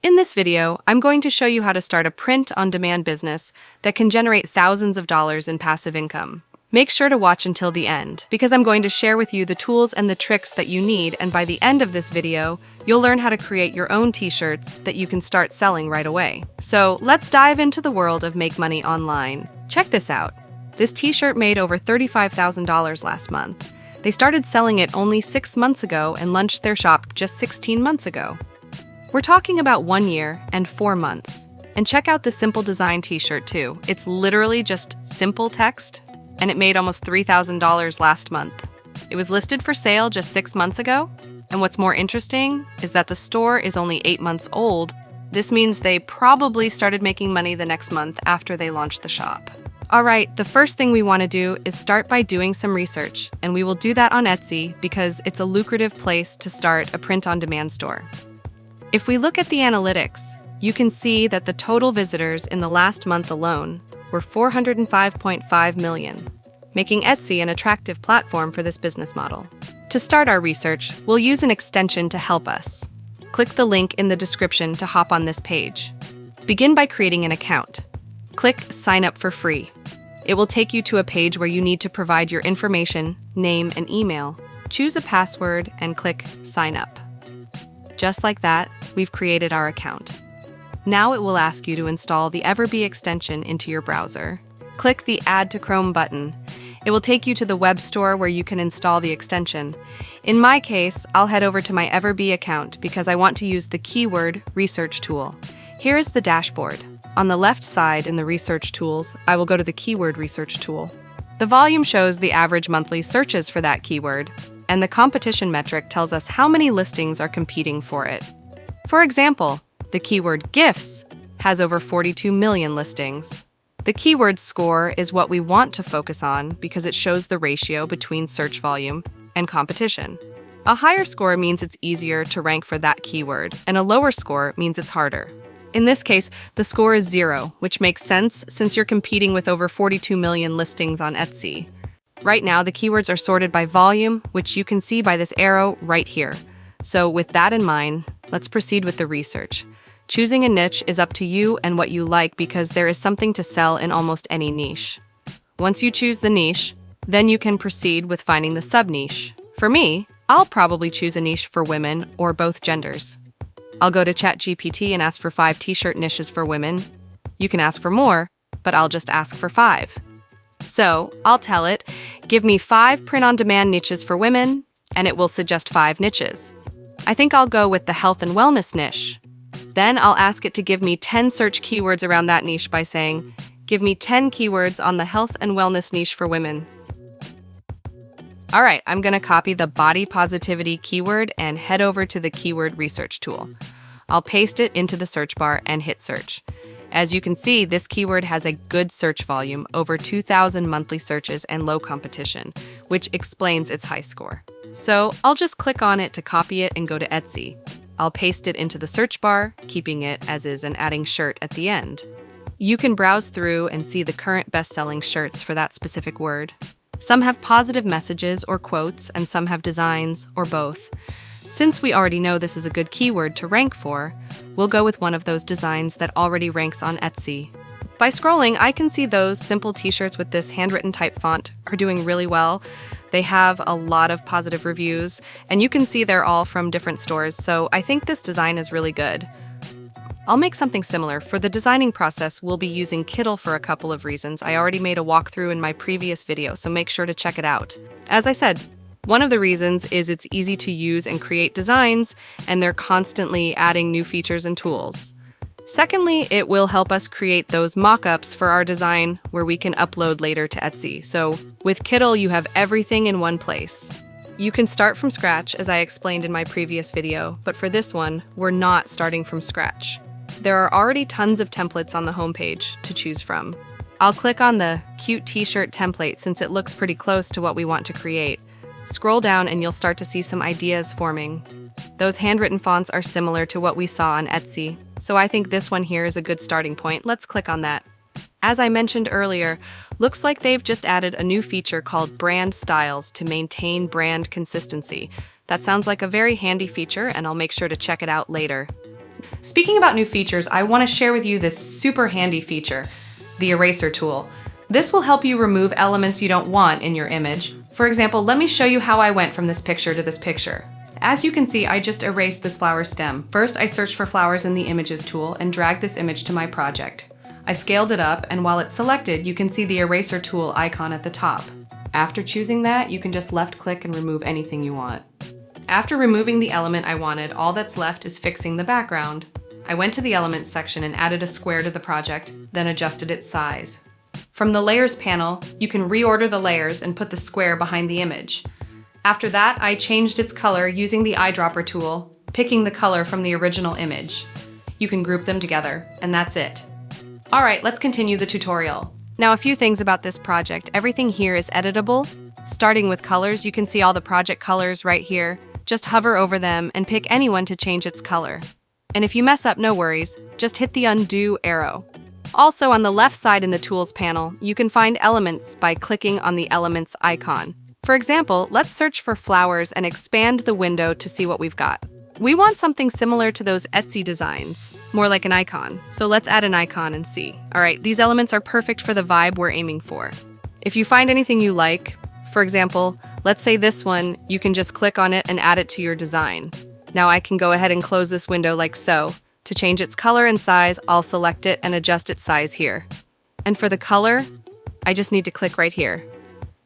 In this video, I'm going to show you how to start a print-on-demand business that can generate thousands of dollars in passive income. Make sure to watch until the end, because I'm going to share with you the tools and the tricks that you need, and by the end of this video, you'll learn how to create your own t-shirts that you can start selling right away. So let's dive into the world of make money online. Check this out. This t-shirt made over $35,000 last month. They started selling it only 6 months ago and launched their shop just 16 months ago. We're talking about 1 year and 4 months. And check out the simple design t-shirt too. It's literally just simple text, and it made almost $3,000 last month. It was listed for sale just 6 months ago, and what's more interesting is that the store is only 8 months old. This means they probably started making money the next month after they launched the shop. Alright, the first thing we want to do is start by doing some research, and we will do that on Etsy because it's a lucrative place to start a print-on-demand store. If we look at the analytics, you can see that the total visitors in the last month alone were 405.5 million, making Etsy an attractive platform for this business model. To start our research, we'll use an extension to help us. Click the link in the description to hop on this page. Begin by creating an account. Click Sign Up for Free. It will take you to a page where you need to provide your information, name, and email. Choose a password and click Sign Up. Just like that, we've created our account. Now it will ask you to install the EverBee extension into your browser. Click the Add to Chrome button. It will take you to the web store where you can install the extension. In my case, I'll head over to my EverBee account because I want to use the keyword research tool. Here is the dashboard. On the left side in the research tools, I will go to the keyword research tool. The volume shows the average monthly searches for that keyword, and the competition metric tells us how many listings are competing for it. For example, the keyword gifts has over 42 million listings. The keyword score is what we want to focus on because it shows the ratio between search volume and competition. A higher score means it's easier to rank for that keyword, and a lower score means it's harder. In this case, the score is 0, which makes sense since you're competing with over 42 million listings on Etsy. Right now, the keywords are sorted by volume, which you can see by this arrow right here. So with that in mind, let's proceed with the research. Choosing a niche is up to you and what you like because there is something to sell in almost any niche. Once you choose the niche, then you can proceed with finding the sub-niche. For me, I'll probably choose a niche for women or both genders. I'll go to ChatGPT and ask for 5 t-shirt niches for women. You can ask for more, but I'll just ask for 5. So, I'll tell it, give me 5 print-on-demand niches for women, and it will suggest 5 niches. I think I'll go with the health and wellness niche. Then I'll ask it to give me 10 search keywords around that niche by saying, give me 10 keywords on the health and wellness niche for women. Alright, I'm going to copy the body positivity keyword and head over to the keyword research tool. I'll paste it into the search bar and hit search. As you can see, this keyword has a good search volume, over 2,000 monthly searches and low competition, which explains its high score. So I'll just click on it to copy it and go to Etsy. I'll paste it into the search bar, keeping it as is and adding shirt at the end. You can browse through and see the current best-selling shirts for that specific word. Some have positive messages or quotes, and some have designs, or both. Since we already know this is a good keyword to rank for, we'll go with one of those designs that already ranks on Etsy. By scrolling, I can see those simple t-shirts with this handwritten type font are doing really well. They have a lot of positive reviews, and you can see they're all from different stores, so I think this design is really good. I'll make something similar. For the designing process, we'll be using Kittl for a couple of reasons. I already made a walkthrough in my previous video, so make sure to check it out. As I said, one of the reasons is it's easy to use and create designs, and they're constantly adding new features and tools. Secondly, it will help us create those mock-ups for our design where we can upload later to Etsy. So with Kittl, you have everything in one place. You can start from scratch, as I explained in my previous video, but for this one, we're not starting from scratch. There are already tons of templates on the homepage to choose from. I'll click on the cute t-shirt template since it looks pretty close to what we want to create. Scroll down and you'll start to see some ideas forming. Those handwritten fonts are similar to what we saw on Etsy, so I think this one here is a good starting point. Let's click on that. As I mentioned earlier, looks like they've just added a new feature called brand styles to maintain brand consistency. That sounds like a very handy feature, and I'll make sure to check it out later. Speaking about new features, I want to share with you this super handy feature, the eraser tool. This will help you remove elements you don't want in your image. For example, let me show you how I went from this picture to this picture. As you can see, I just erased this flower stem. First, I searched for flowers in the Images tool and dragged this image to my project. I scaled it up, and while it's selected, you can see the eraser tool icon at the top. After choosing that, you can just left-click and remove anything you want. After removing the element I wanted, all that's left is fixing the background. I went to the Elements section and added a square to the project, then adjusted its size. From the Layers panel, you can reorder the layers and put the square behind the image. After that, I changed its color using the eyedropper tool, picking the color from the original image. You can group them together, and that's it. Alright, let's continue the tutorial. Now, a few things about this project. Everything here is editable. Starting with colors, you can see all the project colors right here. Just hover over them and pick anyone to change its color. And if you mess up, no worries, just hit the undo arrow. Also, on the left side in the Tools panel, you can find elements by clicking on the Elements icon. For example, let's search for flowers and expand the window to see what we've got. We want something similar to those Etsy designs, more like an icon. So let's add an icon and see. All right, these elements are perfect for the vibe we're aiming for. If you find anything you like, for example, let's say this one, you can just click on it and add it to your design. Now I can go ahead and close this window like so. To change its color and size, I'll select it and adjust its size here. And for the color, I just need to click right here.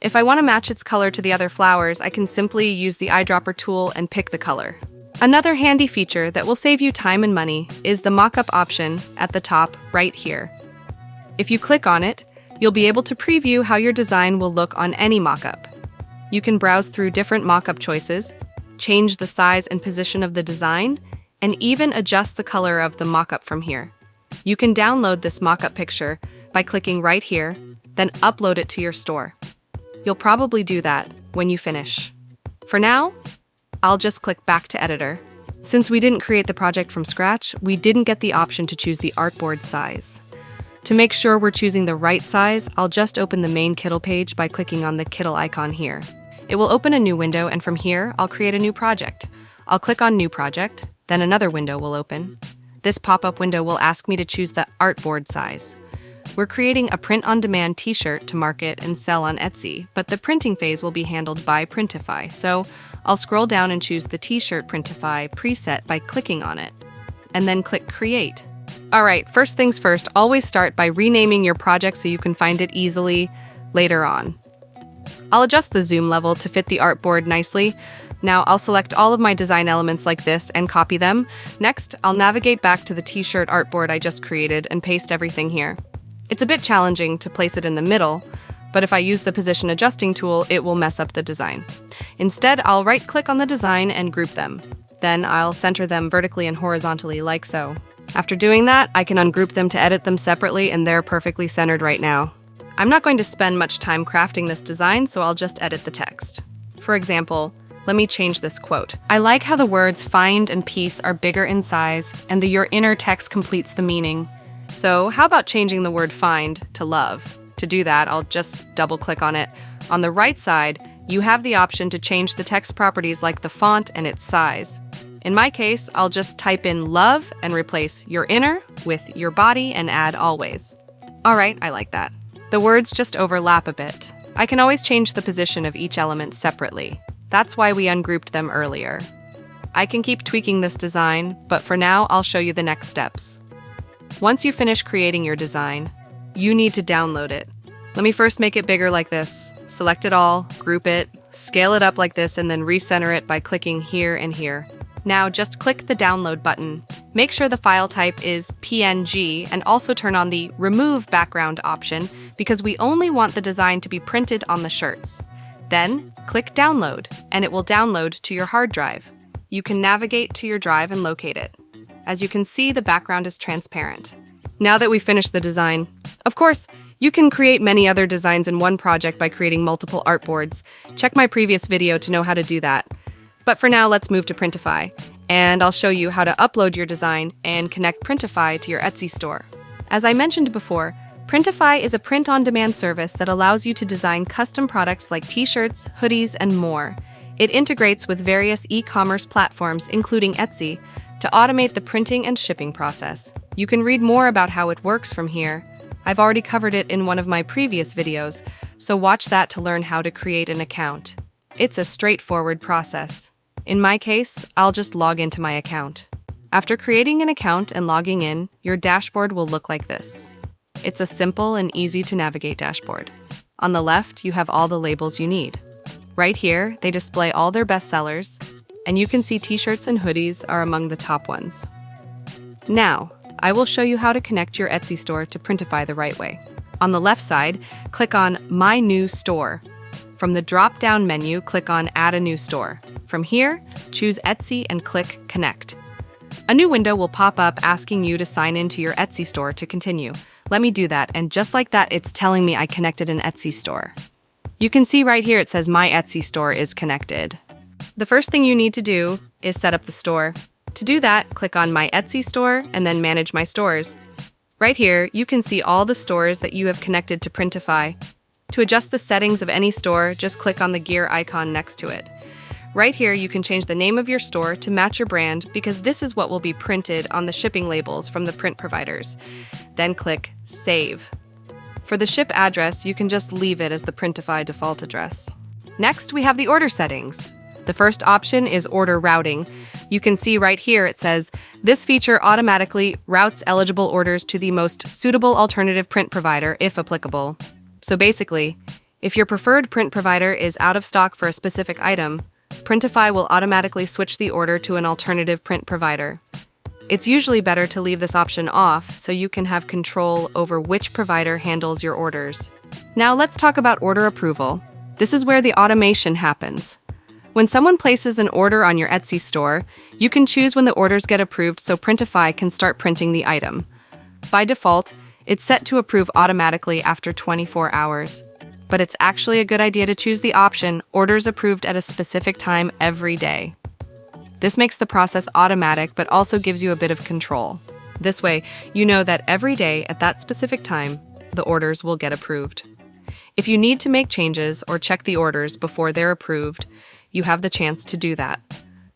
If I want to match its color to the other flowers, I can simply use the eyedropper tool and pick the color. Another handy feature that will save you time and money is the mockup option at the top right here. If you click on it, you'll be able to preview how your design will look on any mockup. You can browse through different mockup choices, change the size and position of the design, and even adjust the color of the mockup from here. You can download this mockup picture by clicking right here, then upload it to your store. You'll probably do that when you finish. For now, I'll just click back to editor. Since we didn't create the project from scratch, we didn't get the option to choose the artboard size. To make sure we're choosing the right size, I'll just open the main Kittl page by clicking on the Kittl icon here. It will open a new window, and from here, I'll create a new project. I'll click on New Project, then another window will open. This pop-up window will ask me to choose the artboard size. We're creating a print-on-demand t-shirt to market and sell on Etsy, but the printing phase will be handled by Printify, so I'll scroll down and choose the t-shirt Printify preset by clicking on it, and then click Create. Alright, first things first, always start by renaming your project so you can find it easily later on. I'll adjust the zoom level to fit the artboard nicely. Now I'll select all of my design elements like this and copy them. Next, I'll navigate back to the t-shirt artboard I just created and paste everything here. It's a bit challenging to place it in the middle, but if I use the position adjusting tool, it will mess up the design. Instead, I'll right-click on the design and group them. Then I'll center them vertically and horizontally like so. After doing that, I can ungroup them to edit them separately, and they're perfectly centered right now. I'm not going to spend much time crafting this design, so I'll just edit the text. For example, let me change this quote. I like how the words find and peace are bigger in size, and the your inner text completes the meaning. So how about changing the word find to love? To do that, I'll just double-click on it. On the right side, you have the option to change the text properties like the font and its size. In my case, I'll just type in love and replace your inner with your body and add always. Alright, I like that. The words just overlap a bit. I can always change the position of each element separately. That's why we ungrouped them earlier. I can keep tweaking this design, but for now, I'll show you the next steps. Once you finish creating your design, you need to download it. Let me first make it bigger like this. Select it all, group it, scale it up like this, and then recenter it by clicking here and here. Now just click the download button. Make sure the file type is PNG and also turn on the Remove Background option because we only want the design to be printed on the shirts. Then click Download and it will download to your hard drive. You can navigate to your drive and locate it. As you can see, the background is transparent. Now that we've finished the design, of course, you can create many other designs in one project by creating multiple artboards. Check my previous video to know how to do that. But for now, let's move to Printify, and I'll show you how to upload your design and connect Printify to your Etsy store. As I mentioned before, Printify is a print-on-demand service that allows you to design custom products like t-shirts, hoodies, and more. It integrates with various e-commerce platforms, including Etsy, to automate the printing and shipping process. You can read more about how it works from here. I've already covered it in one of my previous videos, so watch that to learn how to create an account. It's a straightforward process. In my case, I'll just log into my account. After creating an account and logging in, your dashboard will look like this. It's a simple and easy to navigate dashboard. On the left, you have all the labels you need. Right here, they display all their best sellers, and you can see t-shirts and hoodies are among the top ones. Now, I will show you how to connect your Etsy store to Printify the right way. On the left side, click on My New Store. From the drop-down menu, click on Add a New Store. From here, choose Etsy and click Connect. A new window will pop up asking you to sign into your Etsy store to continue. Let me do that, and just like that, it's telling me I connected an Etsy store. You can see right here it says My Etsy store is connected. The first thing you need to do is set up the store. To do that, click on My Etsy store and then Manage My Stores. Right here, you can see all the stores that you have connected to Printify. To adjust the settings of any store, just click on the gear icon next to it. Right here, you can change the name of your store to match your brand because this is what will be printed on the shipping labels from the print providers. Then click Save. For the ship address, you can just leave it as the Printify default address. Next, we have the order settings. The first option is order routing. You can see right here it says, this feature automatically routes eligible orders to the most suitable alternative print provider if applicable. So basically, if your preferred print provider is out of stock for a specific item, Printify will automatically switch the order to an alternative print provider. It's usually better to leave this option off so you can have control over which provider handles your orders. Now let's talk about order approval. This is where the automation happens. When someone places an order on your Etsy store, you can choose when the orders get approved so Printify can start printing the item. By default, it's set to approve automatically after 24 hours. But it's actually a good idea to choose the option Orders Approved at a specific time every day. This makes the process automatic but also gives you a bit of control. This way, you know that every day at that specific time, the orders will get approved. If you need to make changes or check the orders before they're approved, you have the chance to do that.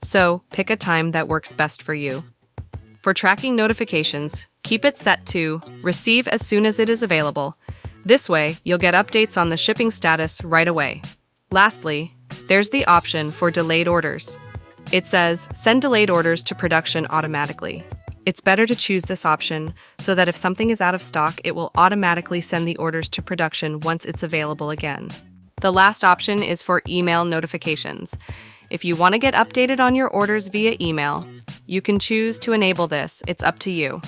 So, pick a time that works best for you. For tracking notifications, keep it set to Receive as soon as it is available. This way, you'll get updates on the shipping status right away. Lastly, there's the option for delayed orders. It says, Send delayed orders to production automatically. It's better to choose this option so that if something is out of stock, it will automatically send the orders to production once it's available again. The last option is for email notifications. If you want to get updated on your orders via email, you can choose to enable this. It's up to you.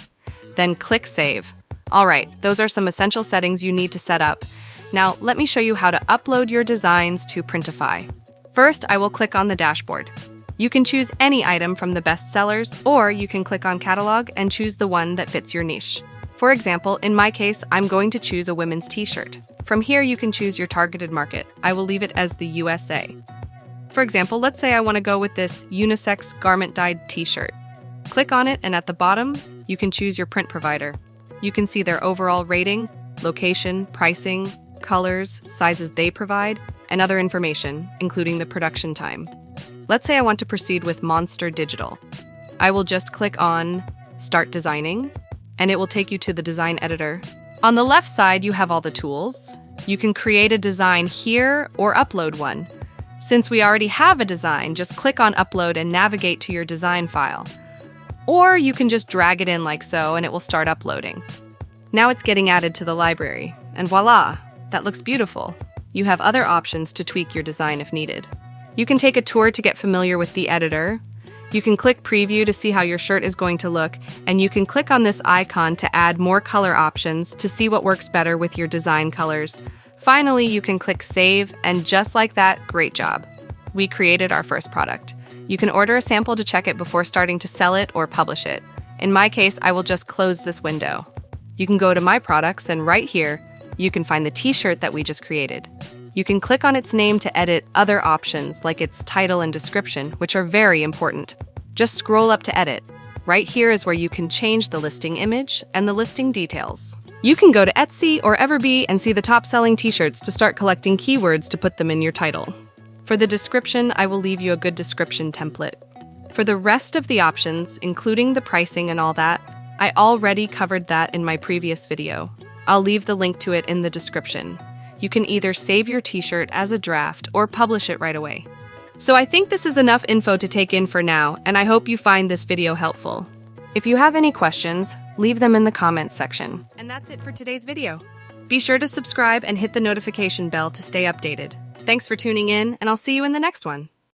Then click Save. All right, those are some essential settings you need to set up. Now, let me show you how to upload your designs to Printify. First, I will click on the dashboard. You can choose any item from the best sellers, or you can click on Catalog and choose the one that fits your niche. For example, in my case, I'm going to choose a women's t-shirt. From here, you can choose your targeted market. I will leave it as the USA. For example, let's say I want to go with this unisex garment-dyed t-shirt. Click on it, and at the bottom, you can choose your print provider. You can see their overall rating, location, pricing, colors, sizes they provide, and other information, including the production time. Let's say I want to proceed with Monster Digital. I will just click on Start Designing, and it will take you to the design editor. On the left side, you have all the tools. You can create a design here or upload one. Since we already have a design, just click on Upload and navigate to your design file. Or you can just drag it in like so and it will start uploading. Now it's getting added to the library, and voila, that looks beautiful. You have other options to tweak your design if needed. You can take a tour to get familiar with the editor. You can click Preview to see how your shirt is going to look, and you can click on this icon to add more color options to see what works better with your design colors. Finally, you can click Save, and just like that, great job. We created our first product. You can order a sample to check it before starting to sell it or publish it. In my case, I will just close this window. You can go to My Products, and right here, you can find the t-shirt that we just created. You can click on its name to edit other options like its title and description, which are very important. Just scroll up to edit. Right here is where you can change the listing image and the listing details. You can go to Etsy or EverBee and see the top-selling t-shirts to start collecting keywords to put them in your title. For the description, I will leave you a good description template. For the rest of the options, including the pricing and all that, I already covered that in my previous video. I'll leave the link to it in the description. You can either save your t-shirt as a draft or publish it right away. So I think this is enough info to take in for now, and I hope you find this video helpful. If you have any questions, leave them in the comments section. And that's it for today's video. Be sure to subscribe and hit the notification bell to stay updated. Thanks for tuning in, and I'll see you in the next one.